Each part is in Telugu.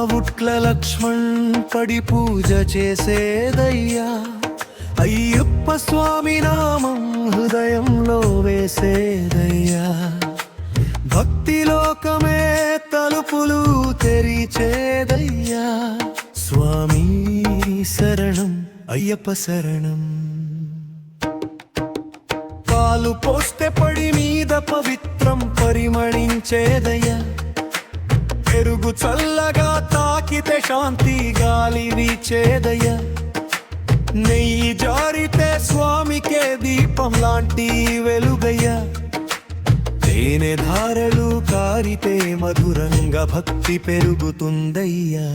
ఆవుట్ల లక్ష్మణ్ పడి పూజ చేసేదయ్యా, అయ్యప్ప స్వామి నామం హృదయంలో వేసేదయ్యా. భక్తి లోకమే తలుపులు తెరిచేదయ్యా. స్వామి శరణం అయ్యప్ప శరణం. పాలు పోస్తే పడి మీద పవిత్రం పరిమళించేదయ్యా. పెరుగు చల్లగా తాకితే శాంతి గాలి వీచేదయ్యా. నెయ్యి జారితే స్వామికే దీపం లాంటి వెలుగయ్యా. తేనె ధారలు కారితే మధురంగా భక్తి పెరుగుతుందయ్యా.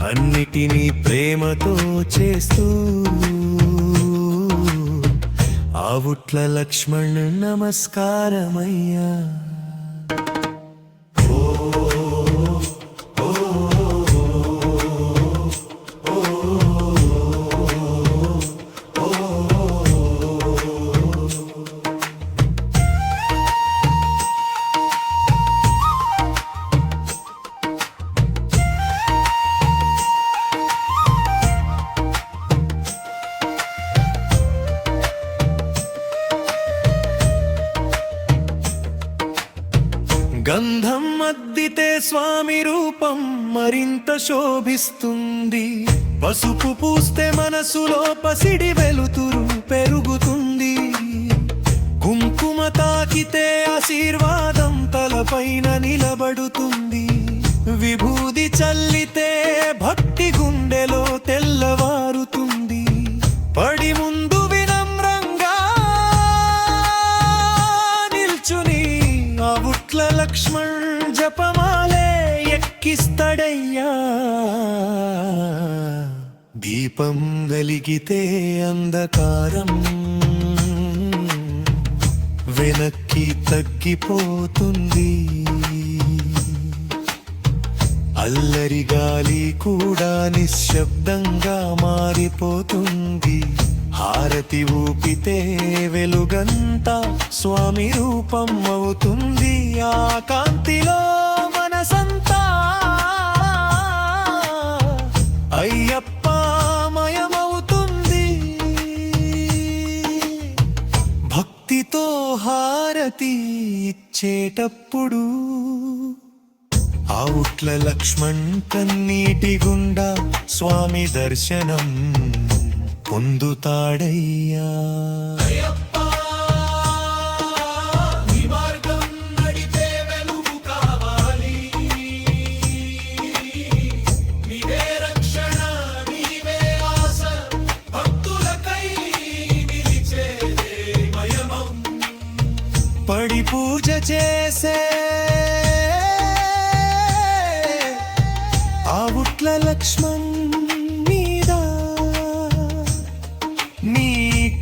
అన్నిటినీ ప్రేమతో చేస్తూ ఆవుట్ల లక్ష్మణ్ నమస్కారమయ్యా. గంధం అద్దితే స్వామి రూపం మరింత శోభిస్తుంది. పసుపు పూస్తే మనసులో పసిడి వెలుతురు పెరుగుతుంది. కుంకుమ తాకితే ఆశీర్వాదం తలపైన నిలబడుతుంది. విభూది చల్లితే భక్తి గుండెలో తెల్లవారుతుంది. పడి ముందు వినమ్రంగా నిల్చుని ఆవుట్ల లక్ష్మణ్ జపమాలే ఎక్కిస్తాడయ్యా. దీపం వెలిగితే అంధకారం వెనక్కి తగ్గిపోతుంది. అల్లరి గాలి కూడా నిశ్శబ్దంగా మారిపోతుంది. హారతి ఊపితే వెలుగంతా స్వామి రూపం అవుతుంది. ఆ కాంతిలో మనసంతా అయ్యప్ప మయమవుతుంది. భక్తితో హారతి ఇచ్చేటప్పుడు ఆవుట్ల లక్ష్మణ్ కన్నీటి గుండా స్వామి దర్శనం పొందుతాడయ్యా. పడి పూజ చేసే ఆవుట్ల లక్ష్మణ్ మీద నీ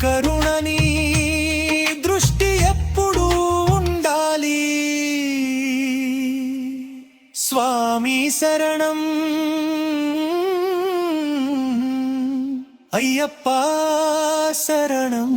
కరుణని దృష్టి ఎప్పుడు ఉండాలి. స్వామి శరణం అయ్యప్ప శరణం.